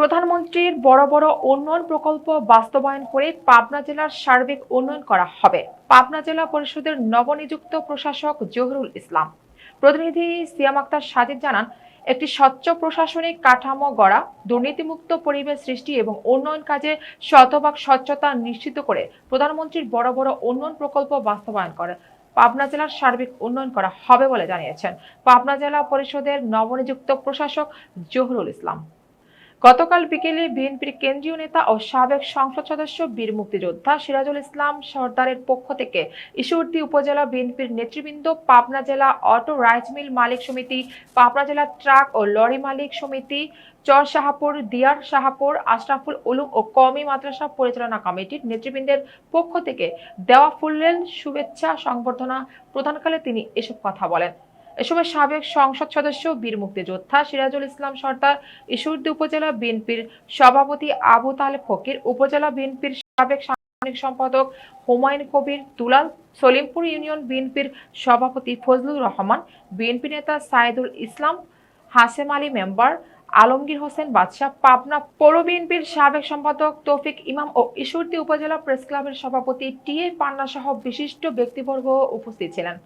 প্রধানমন্ত্রীর বড় বড় উন্নয়ন প্রকল্প বাস্তবায়ন করে পাবনা জেলার সার্বিক উন্নয়ন করা হবে। পাবনা জেলা পরিষদের নবনিযুক্ত প্রশাসক জহুরুল ইসলাম। প্রতিনিধি সিয়াম আক্তার সাজিদ জানান, একটি স্বচ্ছ প্রশাসনিক কাঠামো গড়া, দুর্নীতিমুক্ত পরিবেশ সৃষ্টি এবং উন্নয়ন কাজে শতভাগ স্বচ্ছতা নিশ্চিত করে প্রধানমন্ত্রীর বড় বড় উন্নয়ন প্রকল্প বাস্তবায়ন করে পাবনা জেলার সার্বিক উন্নয়ন করা হবে বলে জানিয়েছেন পাবনা জেলা পরিষদের নবনিযুক্ত প্রশাসক জহুরুল ইসলাম। গতকাল বিকেলে বিএনপির কেন্দ্রীয় নেতা ও সাবেক সংসদ সদস্য বীর মুক্তিযোদ্ধা সিরাজুল ইসলাম সর্দারের পক্ষ থেকে ঈশ্বরদী উপজেলা বিএনপির নেতৃবৃন্দ, পাবনা জেলা অটো রাইস মিল মালিক সমিতি, পাবনা জেলা ট্রাক ও লরি মালিক সমিতি, চর শাহপুর, দিয়ার শাহপুর, আশরাফুল উলুম ও কওমি মাদ্রাসা পরিচালনা কমিটির নেতৃবৃন্দের পক্ষ থেকে দেওয়া ফুলেল শুভেচ্ছা সংবর্ধনা প্রদানকালে তিনি এসব কথা বলেন। এ সময় সাবেক সংসদ সদস্য বীর মুক্তিযোদ্ধা সিরাজুল ইসলাম সর্দার, ঈশ্বরদী উপজেলা বিএনপির সভাপতি আবু তালেব ফকির, উপজেলা বিএনপির সাবেক সাংগঠনিক সম্পাদক হুমায়ুন কবির দুলাল, সলিমপুর ইউনিয়ন বিএনপির সভাপতি ফজলুর রহমান, বিএনপি নেতা সাইদুল ইসলাম, হাসেম আলী মেম্বার, আলমগীর হোসেন বাদশাহ, পাবনা পৌর বিএনপির সাবেক সম্পাদক তৌফিক ইমাম ও ঈশ্বরদী উপজেলা প্রেস ক্লাবের সভাপতি টি এ পান্না সহ বিশিষ্ট ব্যক্তিবর্গ উপস্থিত ছিলেন।